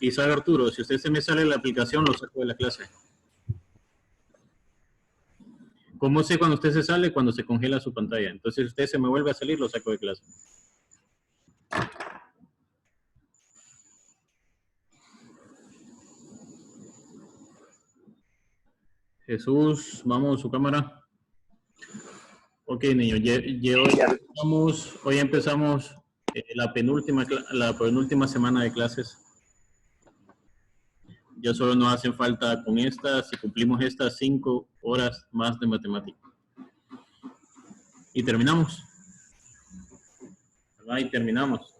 Y sabe Arturo, si usted se me sale de la aplicación, lo saco de la clase. ¿Cómo sé cuando usted se sale? Cuando se congela su pantalla. Entonces, si usted se me vuelve a salir, lo saco de clase. Jesús, vamos, su cámara. Ok, niños, hoy empezamos la penúltima semana de clases. Ya solo nos hacen falta con estas, si cumplimos estas 5 horas más de matemática. Y terminamos. ¿Verdad? Y terminamos.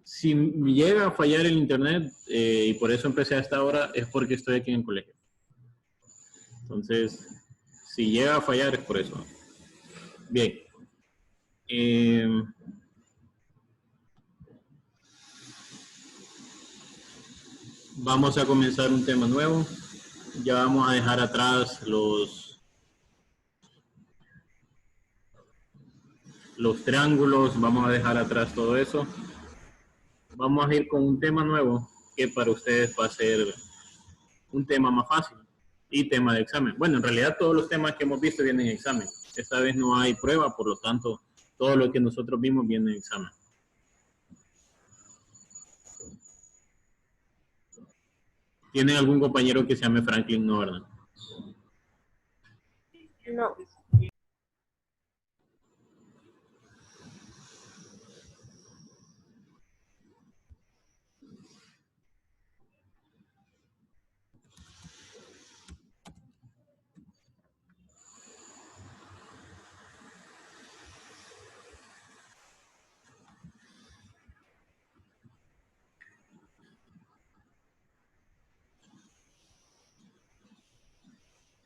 Si llega a fallar el internet, y por eso empecé a esta hora, es porque estoy aquí en el colegio. Entonces, si llega a fallar es por eso. Bien. Vamos a comenzar un tema nuevo. Ya vamos a dejar atrás los triángulos, vamos a dejar atrás todo eso. Vamos a ir con un tema nuevo que para ustedes va a ser un tema más fácil y tema de examen. Bueno, en realidad todos los temas que hemos visto vienen en examen. Esta vez no hay prueba, por lo tanto, todo lo que nosotros vimos viene en examen. ¿Tienen algún compañero que se llame Franklin? No, ¿verdad? No.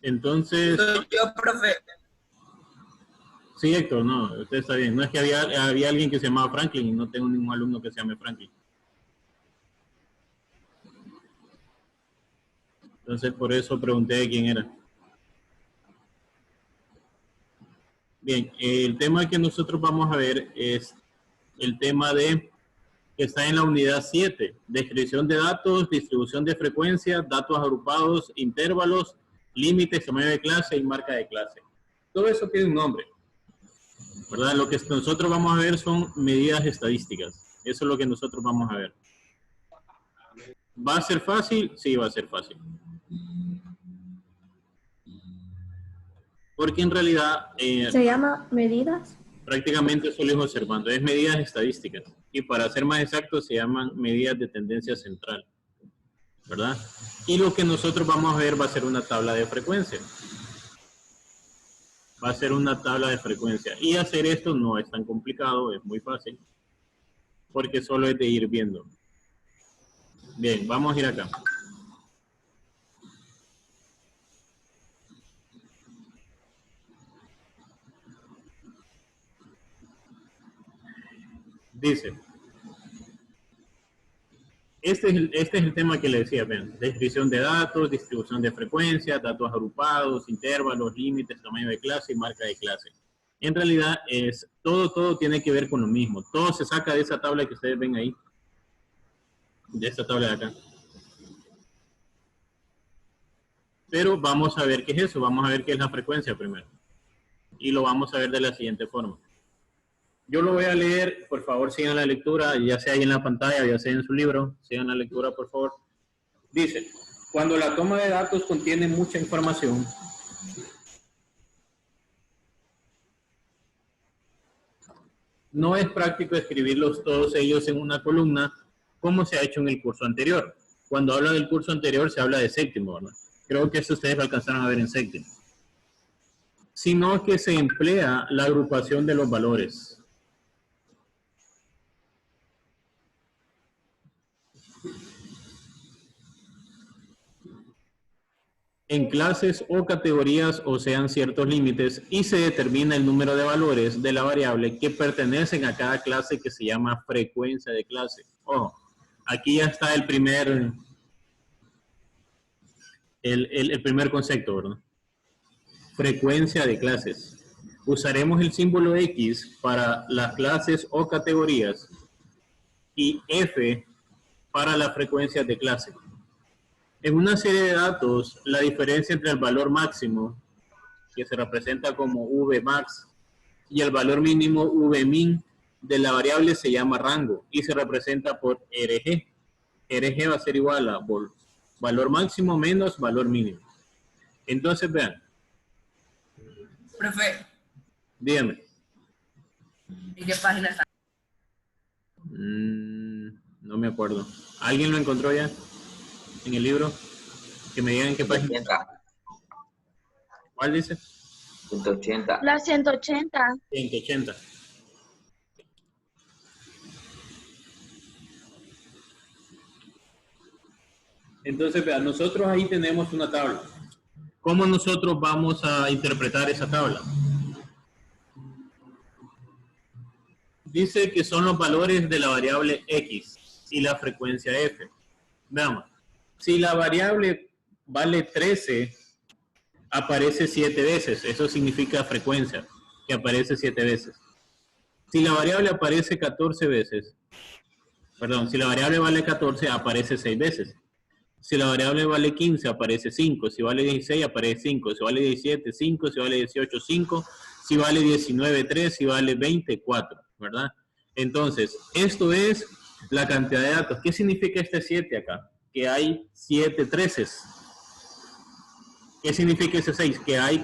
Entonces... Yo, profe. Sí, Héctor, no, usted está bien. No es que había alguien que se llamaba Franklin y no tengo ningún alumno que se llame Franklin. Entonces, por eso pregunté quién era. Bien, el tema que nosotros vamos a ver es el tema que está en la unidad 7, descripción de datos, distribución de frecuencia, datos agrupados, intervalos, límites, tamaño de clase y marca de clase. Todo eso tiene un nombre, ¿verdad? Lo que nosotros vamos a ver son medidas estadísticas. Eso es lo que nosotros vamos a ver. ¿Va a ser fácil? Sí, va a ser fácil. Porque en realidad... ¿Se llama medidas? Prácticamente solo es observando. Es medidas estadísticas. Y para ser más exacto, se llaman medidas de tendencia central, ¿verdad? Y lo que nosotros vamos a ver va a ser una tabla de frecuencia. Va a ser una tabla de frecuencia. Y hacer esto no es tan complicado, es muy fácil. Porque solo es de ir viendo. Bien, vamos a ir acá. Dice, este es el tema que le decía, ven, descripción de datos, distribución de frecuencia, datos agrupados, intervalos, límites, tamaño de clase y marca de clase. En realidad todo tiene que ver con lo mismo. Todo se saca de esa tabla que ustedes ven ahí. De esta tabla de acá. Pero vamos a ver qué es eso. Vamos a ver qué es la frecuencia primero. Y lo vamos a ver de la siguiente forma. Yo lo voy a leer, por favor sigan la lectura, ya sea ahí en la pantalla, ya sea en su libro, sigan la lectura por favor. Dice, cuando la toma de datos contiene mucha información, no es práctico escribirlos todos ellos en una columna, como se ha hecho en el curso anterior. Cuando habla del curso anterior se habla de séptimo, ¿verdad? Creo que eso ustedes lo alcanzaron a ver en séptimo. Sino que se emplea la agrupación de los valores. En clases o categorías o sean ciertos límites y se determina el número de valores de la variable que pertenecen a cada clase que se llama frecuencia de clase. Ojo, aquí ya está el primer concepto, ¿verdad? Frecuencia de clases. Usaremos el símbolo X para las clases o categorías y F para las frecuencias de clase. En una serie de datos, la diferencia entre el valor máximo, que se representa como Vmax, y el valor mínimo Vmin de la variable se llama rango y se representa por RG. RG va a ser igual a valor máximo menos valor mínimo. Entonces, vean. Profe, Dígame. ¿en qué página está? No me acuerdo. ¿Alguien lo encontró ya en el libro? Que me digan en qué página está. ¿Cuál dice? 180. La 180. 180. Entonces, vean, nosotros ahí tenemos una tabla. ¿Cómo nosotros vamos a interpretar esa tabla? Dice que son los valores de la variable X y la frecuencia F. Veamos, si la variable vale 13, aparece 7 veces. Eso significa frecuencia, que aparece 7 veces. Si la variable aparece 14 veces, perdón, si la variable vale 14, aparece 6 veces. Si la variable vale 15, aparece 5. Si vale 16, aparece 5. Si vale 17, 5. Si vale 18, 5. Si vale 19, 3. Si vale 20, 4. ¿Verdad? Entonces, esto es la cantidad de datos. ¿Qué significa este 7 acá? Que hay 7 treces. ¿Qué significa ese 6? Que hay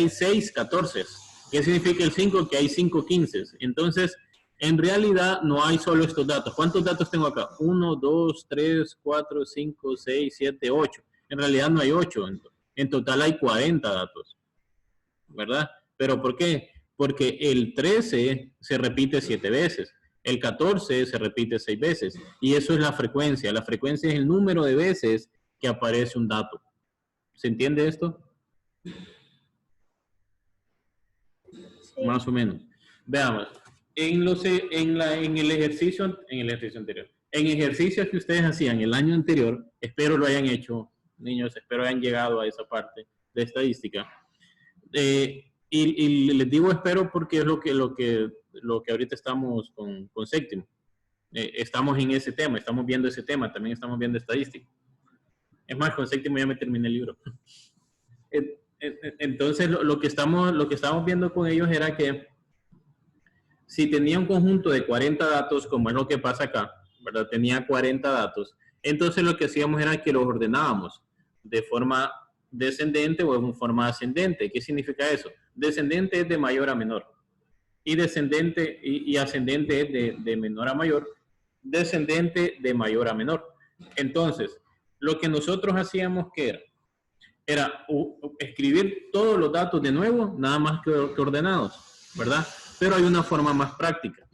6 14. ¿Qué significa el 5? Que hay 5 15. Entonces, en realidad no hay solo estos datos. ¿Cuántos datos tengo acá? 1, 2, 3, 4, 5, 6, 7, 8. En realidad no hay 8. En total hay 40 datos. ¿Verdad? ¿Pero por qué? Porque el 13 se repite 7 veces. El 14 se repite 6 veces. Y eso es la frecuencia. La frecuencia es el número de veces que aparece un dato. ¿Se entiende esto? Sí. Más o menos. Veamos. En el ejercicio anterior, en ejercicios que ustedes hacían el año anterior, espero lo hayan hecho, niños, espero hayan llegado a esa parte de estadística. Y les digo espero porque es lo que ahorita estamos con séptimo. Estamos en ese tema, estamos viendo ese tema, también estamos viendo estadística. Es más, con séptimo ya me terminé el libro. Entonces, lo que estamos viendo con ellos era que si tenía un conjunto de 40 datos, como es lo que pasa acá, ¿verdad? Tenía 40 datos, entonces lo que hacíamos era que los ordenábamos de forma descendente o en forma ascendente. ¿Qué significa eso? Descendente es de mayor a menor. Y descendente y ascendente es de menor a mayor. Descendente de mayor a menor. Entonces, lo que nosotros hacíamos que era escribir todos los datos de nuevo, nada más que ordenados, ¿verdad? Pero hay una forma más práctica.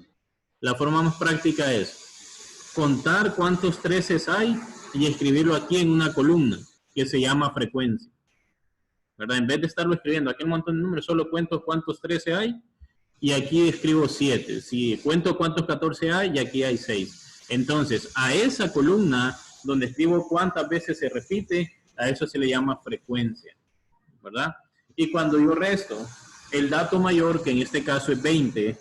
La forma más práctica es contar cuántos 13 hay y escribirlo aquí en una columna que se llama frecuencia, ¿verdad? En vez de estarlo escribiendo aquí un montón de números, solo cuento cuántos 13 hay y aquí escribo 7. Si cuento cuántos 14 hay y aquí hay 6. Entonces, a esa columna donde escribo cuántas veces se repite, a eso se le llama frecuencia, ¿verdad? Y cuando yo resto el dato mayor, que en este caso es 20,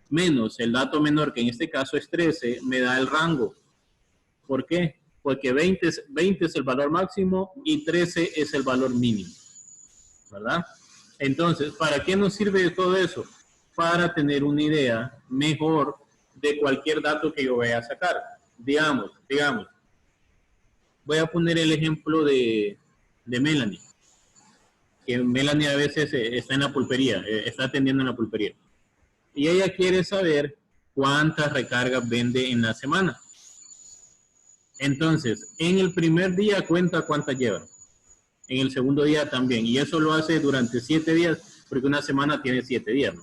menos el dato menor, que en este caso es 13, me da el rango. ¿Por qué? Porque 20 es el valor máximo y 13 es el valor mínimo, ¿verdad? Entonces, ¿para qué nos sirve todo eso? Para tener una idea mejor de cualquier dato que yo vaya a sacar. Digamos, voy a poner el ejemplo de Melanie. Que Melanie a veces está en la pulpería, está atendiendo en la pulpería. Y ella quiere saber cuántas recargas vende en la semana. Entonces, en el primer día cuenta cuántas lleva. En el segundo día también. Y eso lo hace durante 7 días, porque una semana tiene 7 días, ¿no?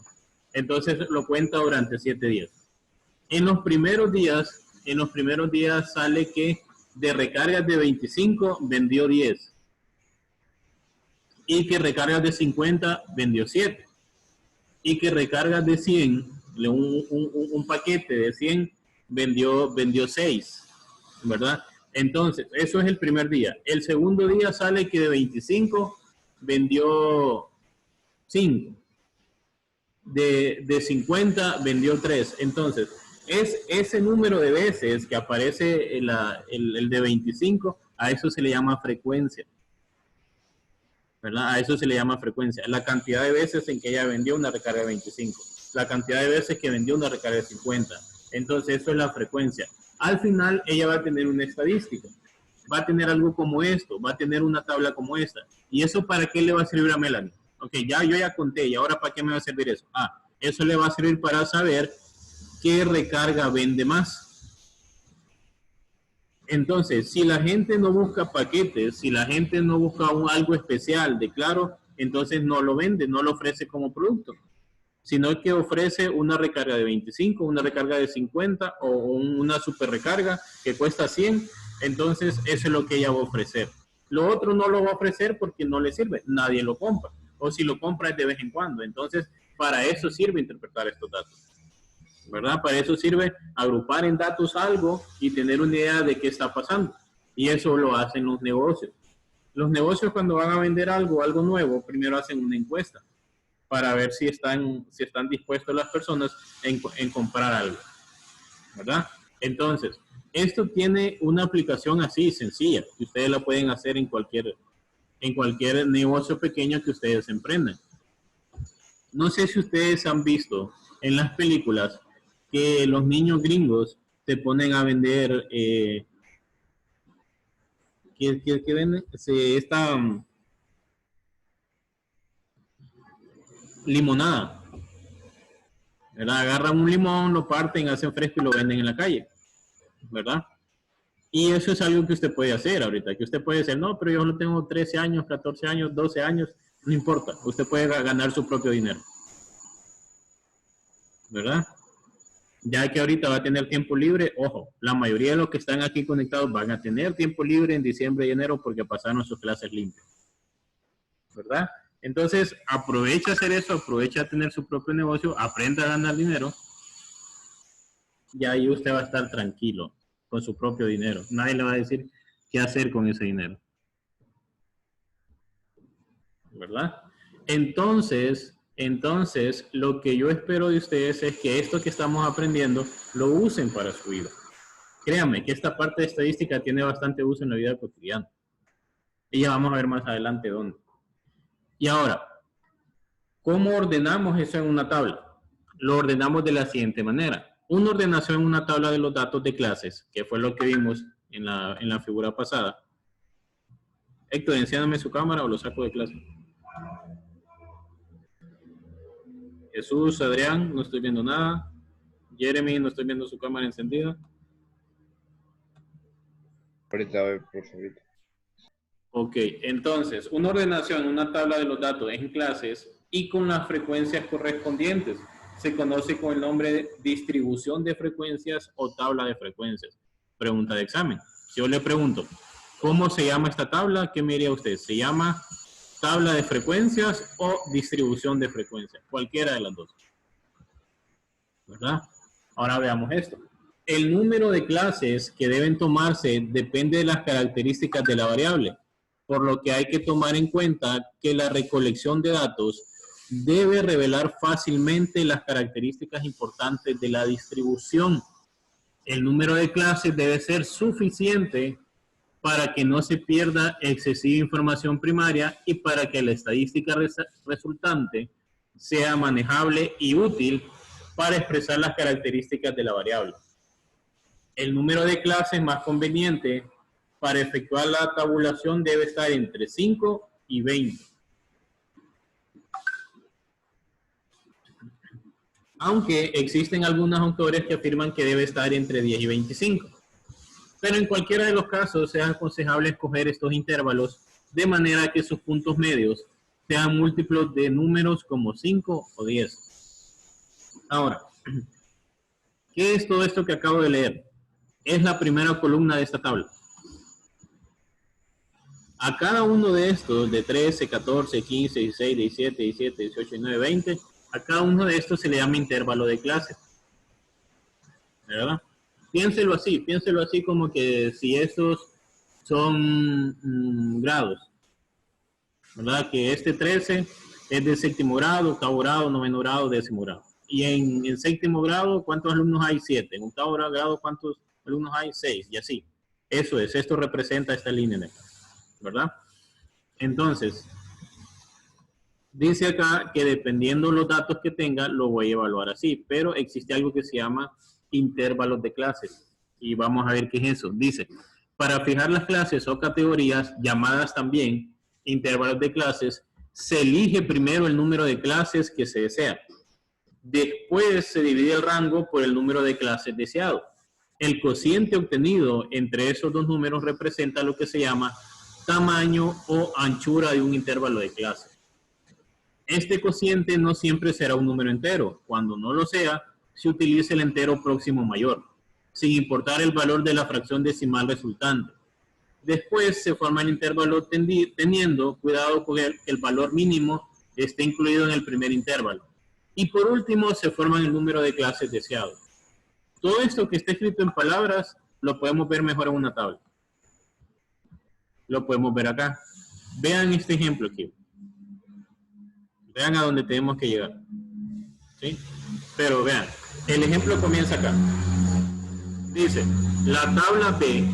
Entonces lo cuenta durante 7 días. En los primeros días sale que de recargas de 25 vendió 10. Y que recargas de 50 vendió 7. Y que recargas de 100, un paquete de 100 vendió 6, ¿verdad? Entonces, eso es el primer día. El segundo día sale que de 25 vendió 5. De 50 vendió 3. Entonces, Es ese número de veces que aparece el de 25, a eso se le llama frecuencia. ¿Verdad? A eso se le llama frecuencia. La cantidad de veces en que ella vendió una recarga de 25. La cantidad de veces que vendió una recarga de 50. Entonces, eso es la frecuencia. Al final, ella va a tener una estadística. Va a tener algo como esto. Va a tener una tabla como esta. ¿Y eso para qué le va a servir a Melanie? Ok, yo ya conté. ¿Y ahora para qué me va a servir eso? Eso le va a servir para saber qué recarga vende más. Entonces, si la gente no busca paquetes, si la gente no busca algo especial de Claro, entonces no lo vende, no lo ofrece como producto, sino que ofrece una recarga de 25, una recarga de 50 o una super recarga que cuesta 100. Entonces, eso es lo que ella va a ofrecer. Lo otro no lo va a ofrecer porque no le sirve, nadie lo compra. O si lo compra es de vez en cuando. Entonces, para eso sirve interpretar estos datos. ¿Verdad? Para eso sirve agrupar en datos algo y tener una idea de qué está pasando. Y eso lo hacen los negocios. Los negocios cuando van a vender algo nuevo, primero hacen una encuesta para ver si están dispuestos las personas en comprar algo. ¿Verdad? Entonces, esto tiene una aplicación así sencilla, que ustedes la pueden hacer en cualquier negocio pequeño que ustedes emprendan. No sé si ustedes han visto en las películas que los niños gringos se ponen a vender ¿qué venden? Limonada, ¿verdad? Agarran un limón, lo parten, hacen fresco y lo venden en la calle, ¿verdad? Y eso es algo que usted puede hacer ahorita, que usted puede decir, no, pero yo no tengo 13 años, 14 años, 12 años, no importa, usted puede ganar su propio dinero, ¿verdad? Ya que ahorita va a tener tiempo libre, ojo, la mayoría de los que están aquí conectados van a tener tiempo libre en diciembre y enero porque pasaron sus clases limpias, ¿verdad? Entonces, aprovecha hacer eso, aprovecha a tener su propio negocio, aprenda a ganar dinero y ahí usted va a estar tranquilo con su propio dinero. Nadie le va a decir qué hacer con ese dinero, ¿verdad? Entonces, lo que yo espero de ustedes es que esto que estamos aprendiendo lo usen para su vida. Créanme que esta parte de estadística tiene bastante uso en la vida cotidiana. Y ya vamos a ver más adelante dónde. Y ahora, ¿cómo ordenamos eso en una tabla? Lo ordenamos de la siguiente manera. Una ordenación en una tabla de los datos de clases, que fue lo que vimos en la figura pasada. Héctor, enciéndame su cámara o lo saco de clase. Jesús, Adrián, no estoy viendo nada. Jeremy, no estoy viendo su cámara encendida. Ahorita voy, profesor. Ok, entonces, una ordenación, una tabla de los datos en clases y con las frecuencias correspondientes. Se conoce con el nombre de distribución de frecuencias o tabla de frecuencias. Pregunta de examen. Si yo le pregunto, ¿cómo se llama esta tabla? ¿Qué me diría usted? ¿Se llama tabla de frecuencias o distribución de frecuencias? Cualquiera de las dos, ¿verdad? Ahora veamos esto. El número de clases que deben tomarse depende de las características de la variable, por lo que hay que tomar en cuenta que la recolección de datos debe revelar fácilmente las características importantes de la distribución. El número de clases debe ser suficiente para que no se pierda excesiva información primaria y para que la estadística resultante sea manejable y útil para expresar las características de la variable. El número de clases más conveniente para efectuar la tabulación debe estar entre 5 y 20. Aunque existen algunos autores que afirman que debe estar entre 10 y 25. Pero en cualquiera de los casos es aconsejable escoger estos intervalos de manera que sus puntos medios sean múltiplos de números como 5 o 10. Ahora, ¿qué es todo esto que acabo de leer? Es la primera columna de esta tabla. A cada uno de estos, de 13, 14, 15, 16, 17, 17, 18, 19, 20, a cada uno de estos se le llama intervalo de clase. ¿Verdad? Piénselo así como que si estos son grados. ¿Verdad? Que este 13 es de séptimo grado, octavo grado, noveno grado, décimo grado. Y en el séptimo grado, ¿cuántos alumnos hay? 7. En octavo grado, ¿cuántos alumnos hay? 6. Y así. Eso es. Esto representa esta línea de acá. ¿Verdad? Entonces, dice acá que dependiendo los datos que tenga, lo voy a evaluar así. Pero existe algo que se llama intervalos de clases. Y vamos a ver qué es eso. Dice, para fijar las clases o categorías, llamadas también intervalos de clases, se elige primero el número de clases que se desea. Después se divide el rango por el número de clases deseado. El cociente obtenido entre esos dos números representa lo que se llama tamaño o anchura de un intervalo de clases. Este cociente no siempre será un número entero. Cuando no lo sea, se utiliza el entero próximo mayor, sin importar el valor de la fracción decimal resultante. Después se forma el intervalo teniendo cuidado con que el valor mínimo esté incluido en el primer intervalo. Y por último se forma el número de clases deseado. Todo esto que está escrito en palabras lo podemos ver mejor en una tabla. Lo podemos ver acá. Vean este ejemplo aquí. Vean a dónde tenemos que llegar. ¿Sí? Pero vean, el ejemplo comienza acá. Dice, la tabla B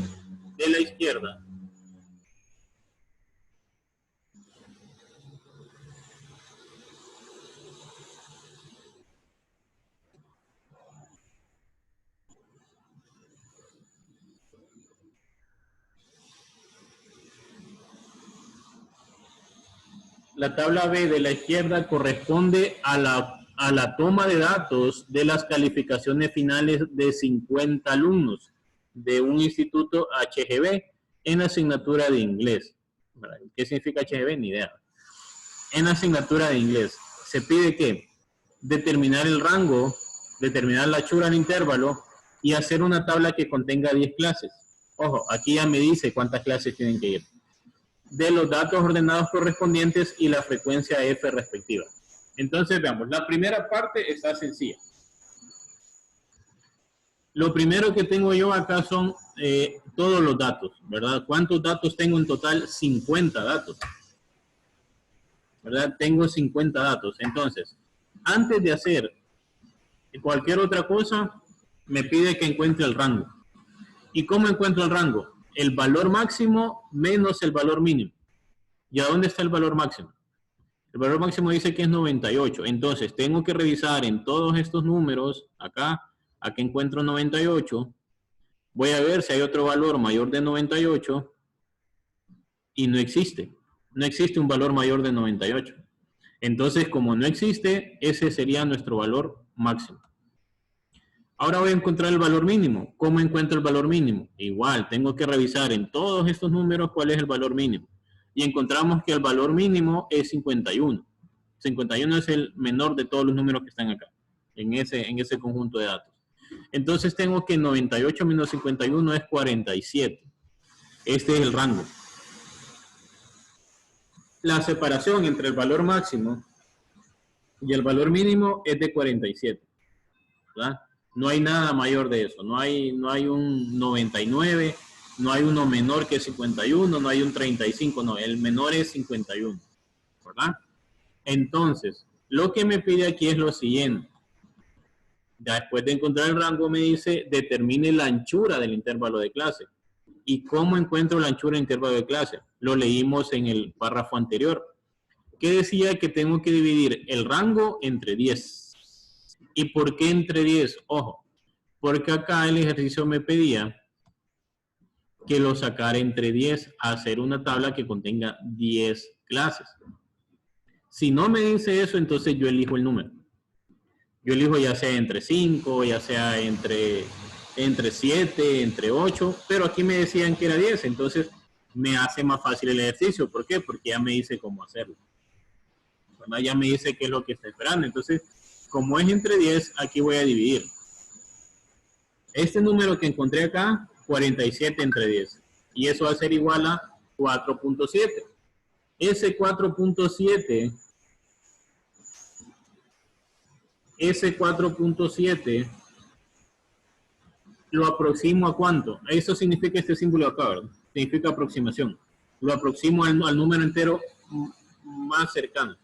de la izquierda corresponde a la toma de datos de las calificaciones finales de 50 alumnos de un instituto HGB en asignatura de inglés. ¿Qué significa HGB? Ni idea. En asignatura de inglés se pide que determinar el rango, determinar la anchura del intervalo y hacer una tabla que contenga 10 clases. Ojo, aquí ya me dice cuántas clases tienen que ir. De los datos ordenados correspondientes y la frecuencia F respectiva. Entonces veamos, la primera parte está sencilla. Lo primero que tengo yo acá son todos los datos, ¿verdad? ¿Cuántos datos tengo en total? 50 datos. ¿Verdad? Tengo 50 datos. Entonces, antes de hacer cualquier otra cosa, me pide que encuentre el rango. ¿Y cómo encuentro el rango? El valor máximo menos el valor mínimo. ¿Y a dónde está el valor máximo? El valor máximo dice que es 98. Entonces, tengo que revisar en todos estos números, acá encuentro 98. Voy a ver si hay otro valor mayor de 98 y no existe. No existe un valor mayor de 98. Entonces, como no existe, ese sería nuestro valor máximo. Ahora voy a encontrar el valor mínimo. ¿Cómo encuentro el valor mínimo? Igual, tengo que revisar en todos estos números cuál es el valor mínimo. Y encontramos que el valor mínimo es 51. 51 es el menor de todos los números que están acá, en ese conjunto de datos. Entonces tengo que 98 menos 51 es 47. Este es el rango. La separación entre el valor máximo y el valor mínimo es de 47. ¿Verdad? No hay nada mayor de eso. No hay un 99, no hay uno menor que 51, no hay un 35, no. El menor es 51. ¿Verdad? Entonces, lo que me pide aquí es lo siguiente. Después de encontrar el rango me dice, determine la anchura del intervalo de clase. ¿Y cómo encuentro la anchura del intervalo de clase? Lo leímos en el párrafo anterior, que decía que tengo que dividir el rango entre 10. ¿Y por qué entre 10? Ojo, porque acá el ejercicio me pedía que lo sacara entre 10 a hacer una tabla que contenga 10 clases. Si no me dice eso, entonces yo elijo el número. Yo elijo ya sea entre 5, ya sea entre 7, entre 8, pero aquí me decían que era 10, entonces me hace más fácil el ejercicio. ¿Por qué? Porque ya me dice cómo hacerlo. ¿Verdad? Ya me dice qué es lo que está esperando. Entonces, como es entre 10, aquí voy a dividir. Este número que encontré acá, 47 entre 10. Y eso va a ser igual a 4.7. Ese 4.7 lo aproximo a ¿cuánto? Eso significa este símbolo acá, ¿verdad? Significa aproximación. Lo aproximo al número entero más cercano.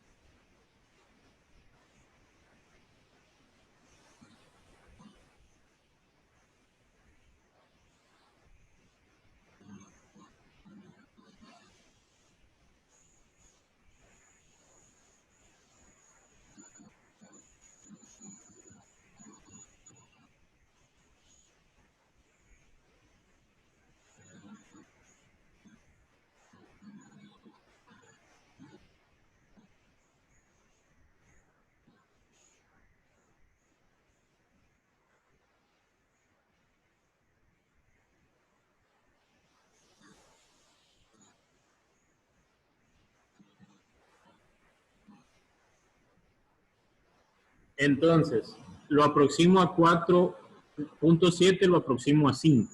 Entonces, lo aproximo a 4.7, lo aproximo a 5,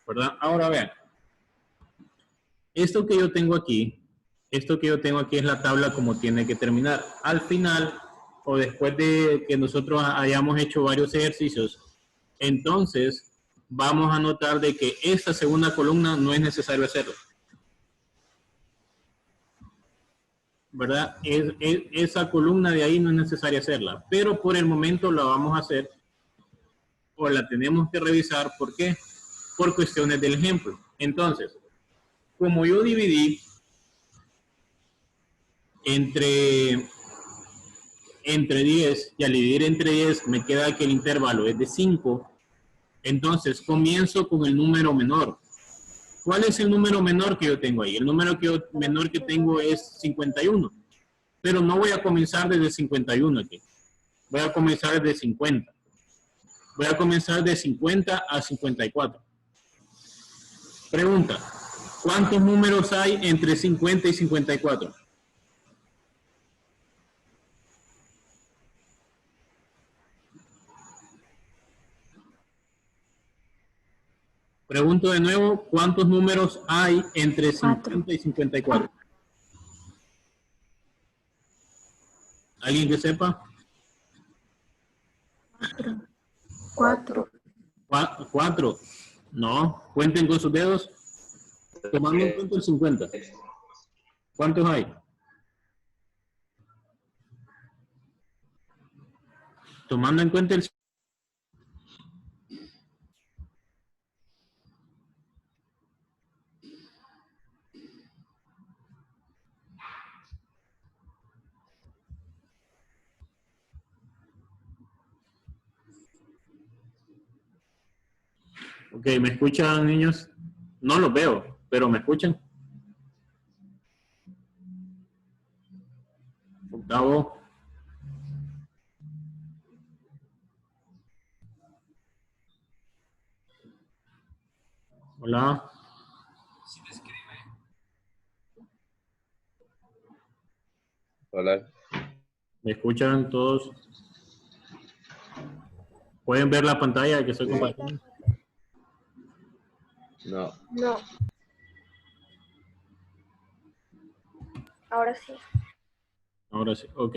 ¿verdad? Ahora vean, esto que yo tengo aquí es la tabla como tiene que terminar. Al final, o después de que nosotros hayamos hecho varios ejercicios, entonces vamos a notar de que esta segunda columna no es necesario hacerlo, ¿verdad? Esa columna de ahí no es necesario hacerla, pero por el momento la vamos a hacer o la tenemos que revisar. ¿Por qué? Por cuestiones del ejemplo. Entonces, como yo dividí entre 10 y al dividir entre 10 me queda que el intervalo es de 5, entonces comienzo con el número menor. ¿Cuál es el número menor que yo tengo ahí? El número menor que tengo es 51, pero no voy a comenzar desde 51 aquí. Voy a comenzar desde 50. Voy a comenzar de 50 a 54. Pregunta, ¿cuántos números hay entre 50 y 54? Pregunto de nuevo, ¿cuántos números hay entre 50 y 54? ¿Alguien que sepa? 4. 4. No, cuenten con sus dedos. Tomando en cuenta el 50. ¿Cuántos hay? Tomando en cuenta el... Ok, ¿me escuchan, niños? No los veo, pero ¿me escuchan? Octavo. Hola. Hola. ¿Me escuchan todos? ¿Pueden ver la pantalla que estoy compartiendo? No. No. Ahora sí. Ahora sí, ok.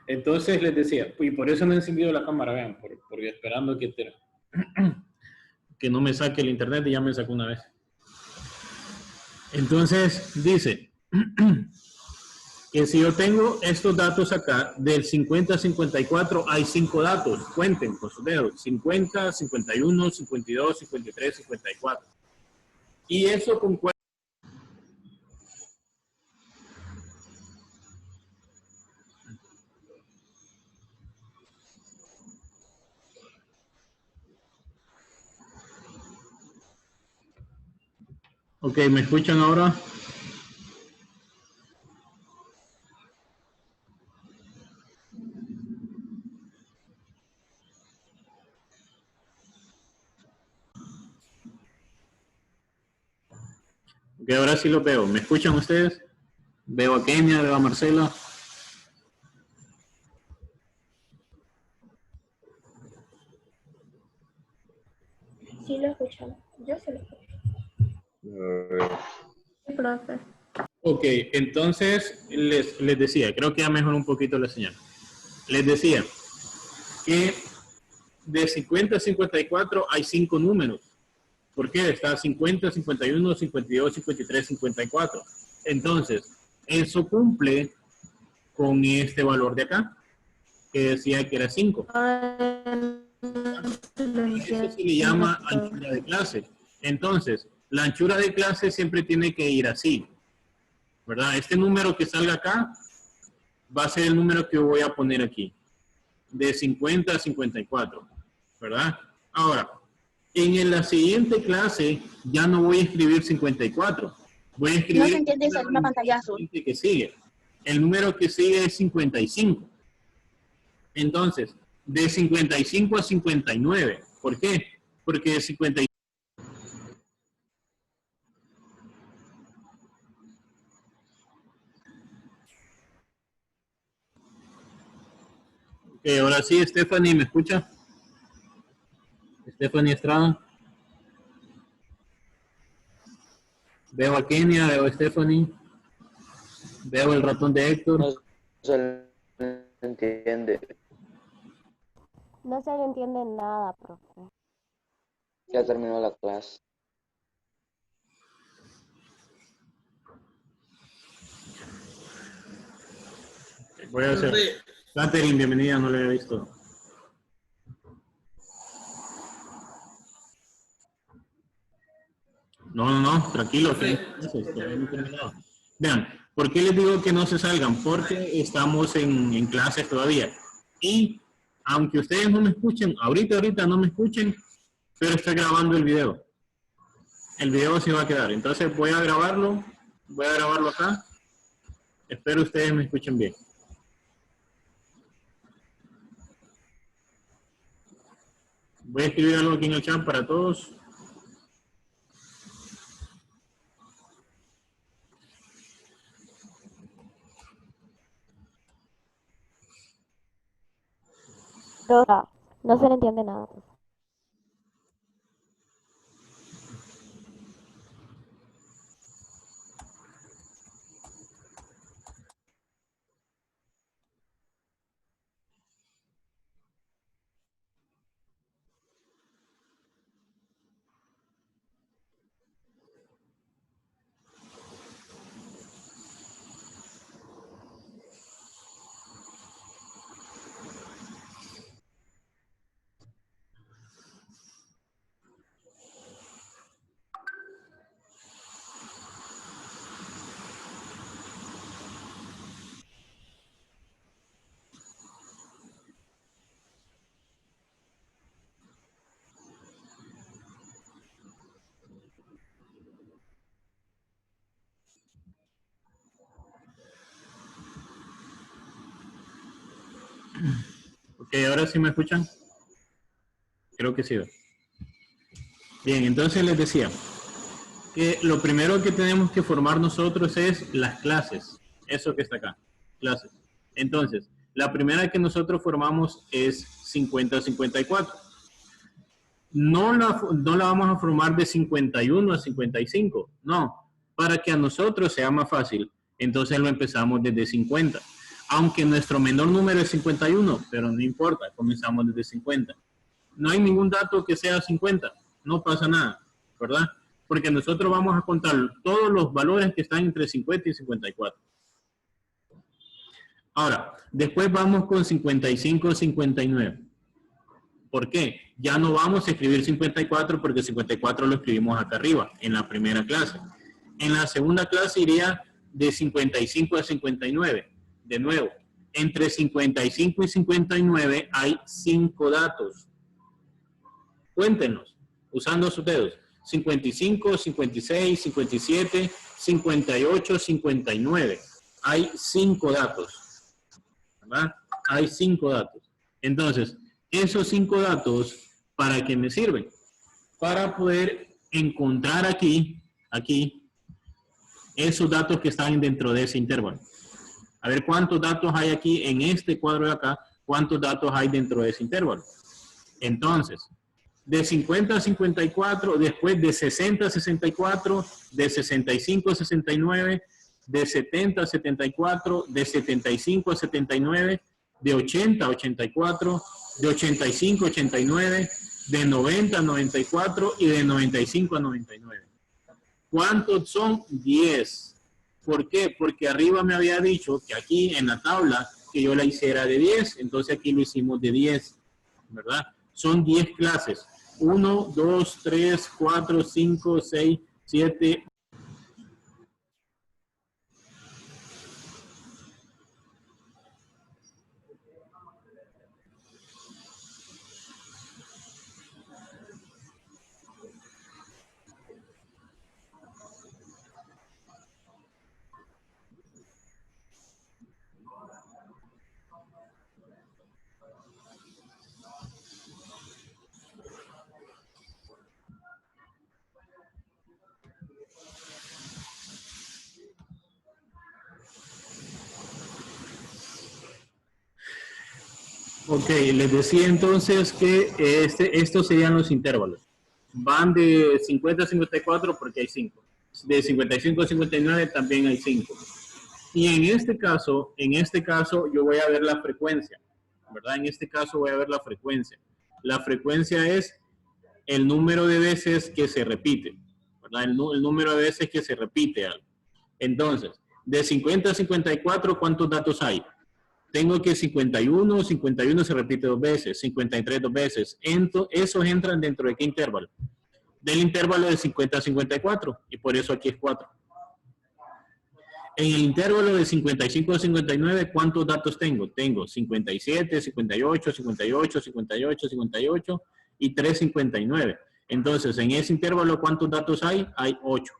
Entonces les decía, y por eso no he encendido la cámara, vean, porque esperando que no me saque el internet y ya me sacó una vez. Entonces dice que si yo tengo estos datos acá, del 50 a 54 hay 5 datos, cuenten con sus dedos, 50, 51, 52, 53, 54. Y eso concuerda. Ok, ¿me escuchan ahora? Ok, ahora sí lo veo. ¿Me escuchan ustedes? Veo a Kenia, veo a Marcela. Sí lo escuchamos. Yo sí lo escucho. Sí, profe. Ok, entonces les decía, creo que ya mejoró un poquito la señal. Les decía que de 50 a 54 hay 5 números. ¿Por qué? Está 50, 51, 52, 53, 54. Entonces, eso cumple con este valor de acá, que decía que era 5. Eso se le llama anchura de clase. Entonces, la anchura de clase siempre tiene que ir así, ¿verdad? Este número que salga acá va a ser el número que voy a poner aquí, de 50 a 54, ¿verdad? Ahora, en la siguiente clase ya no voy a escribir 54, voy a escribir... No se entiende eso, es una pantalla azul. Que sigue. El número que sigue es 55. Entonces, de 55 a 59. ¿Por qué? Porque de 55... Ahora sí, Stephanie, ¿me escucha? Stephanie Estrada. Veo a Kenia, veo a Stephanie. Veo el ratón de Héctor. No se le entiende. No se le entiende nada, profe. Ya terminó la clase. Voy a hacer. Catherine, bienvenida, no la había visto. No, tranquilo. Vean, ¿por qué les digo que no se salgan? Porque estamos en clases todavía. Y aunque ustedes no me escuchen, ahorita no me escuchen, pero estoy grabando el video. El video se va a quedar. Entonces voy a grabarlo acá. Espero ustedes me escuchen bien. Voy a escribir algo aquí en el chat para todos. Profe, no se le entiende nada, profe. Ok, ahora sí me escuchan. Creo que sí. Bien, entonces les decía que lo primero que tenemos que formar nosotros es las clases. Eso que está acá, clases. Entonces, la primera que nosotros formamos es 50-54. No la vamos a formar de 51 a 55, no, para que a nosotros sea más fácil. Entonces lo empezamos desde 50. Aunque nuestro menor número es 51, pero no importa, comenzamos desde 50. No hay ningún dato que sea 50, no pasa nada, ¿verdad? Porque nosotros vamos a contar todos los valores que están entre 50 y 54. Ahora, después vamos con 55, 59. ¿Por qué? Ya no vamos a escribir 54 porque 54 lo escribimos acá arriba, en la primera clase. En la segunda clase iría de 55 a 59. De nuevo, entre 55 y 59 hay 5 datos. Cuéntenos, usando sus dedos. 55, 56, 57, 58, 59. Hay 5 datos. ¿Verdad? Hay 5 datos. Entonces, esos 5 datos, ¿para qué me sirven? Para poder encontrar aquí, esos datos que están dentro de ese intervalo. A ver cuántos datos hay aquí en este cuadro de acá, cuántos datos hay dentro de ese intervalo. Entonces, de 50 a 54, después de 60 a 64, de 65 a 69, de 70 a 74, de 75 a 79, de 80 a 84, de 85 a 89, de 90 a 94 y de 95 a 99. ¿Cuántos son? 10. ¿Por qué? Porque arriba me había dicho que aquí en la tabla que yo la hiciera de 10, entonces aquí lo hicimos de 10, ¿verdad? Son 10 clases. 1, 2, 3, 4, 5, 6, 7. Ok, les decía entonces que estos serían los intervalos. Van de 50 a 54 porque hay 5. De 55 a 59 también hay 5. Y en este caso yo voy a ver la frecuencia, ¿verdad? En este caso voy a ver la frecuencia. La frecuencia es el número de veces que se repite, ¿verdad? El número de veces que se repite algo. Entonces, de 50 a 54, ¿cuántos datos hay? Tengo que 51 se repite 2 veces, 53 2 veces. Esos entran dentro de qué intervalo? Del intervalo de 50 a 54, y por eso aquí es 4. En el intervalo de 55 a 59, ¿cuántos datos tengo? Tengo 57, 58, 58, 58, 58 y 359. Entonces, en ese intervalo, ¿cuántos datos hay? Hay 8.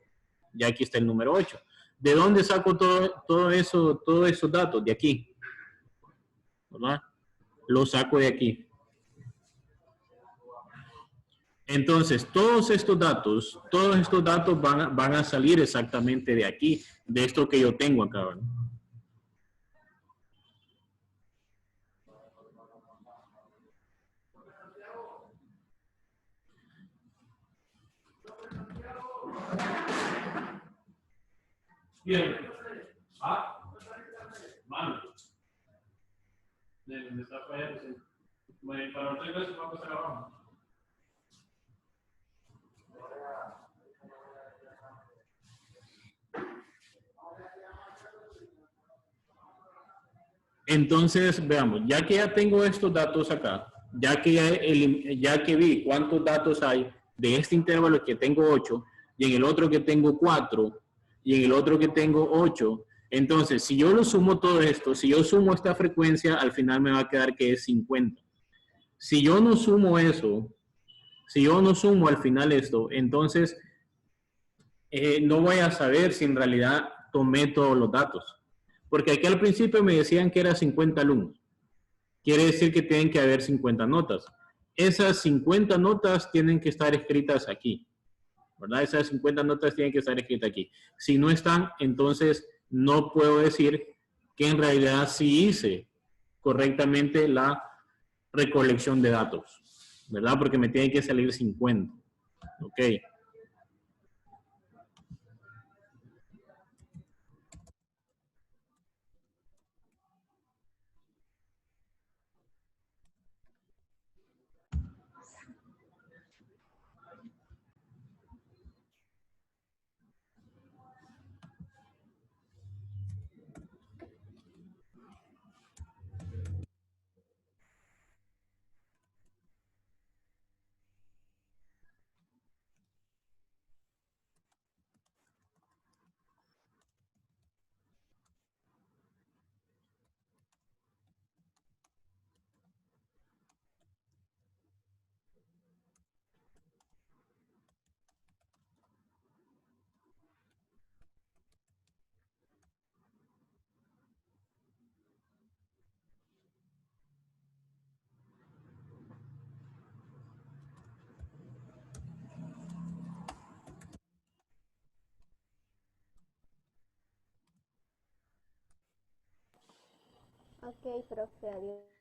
Ya aquí está el número 8. ¿De dónde saco todos esos datos? De aquí, ¿verdad? Lo saco de aquí. Entonces, todos estos datos van a salir exactamente de aquí, de esto que yo tengo acá, ¿verdad? Bien. Mano. Está fallando, sí. Para otra cosa vamos a pasar abajo. Entonces, veamos, ya que ya tengo estos datos acá, ya que vi cuántos datos hay de este intervalo que tengo 8, y en el otro que tengo 4, y en el otro que tengo 8, entonces, si yo lo sumo todo esto, si yo sumo esta frecuencia, al final me va a quedar que es 50. Si yo no sumo eso, si yo no sumo al final esto, entonces no voy a saber si en realidad tomé todos los datos. Porque aquí al principio me decían que era 50 alumnos. Quiere decir que tienen que haber 50 notas. Esas 50 notas tienen que estar escritas aquí, ¿verdad? Esas 50 notas tienen que estar escritas aquí. Si no están, entonces no puedo decir que en realidad sí hice correctamente la recolección de datos, ¿verdad? Porque me tiene que salir 50. Ok. Ok, profe, adiós.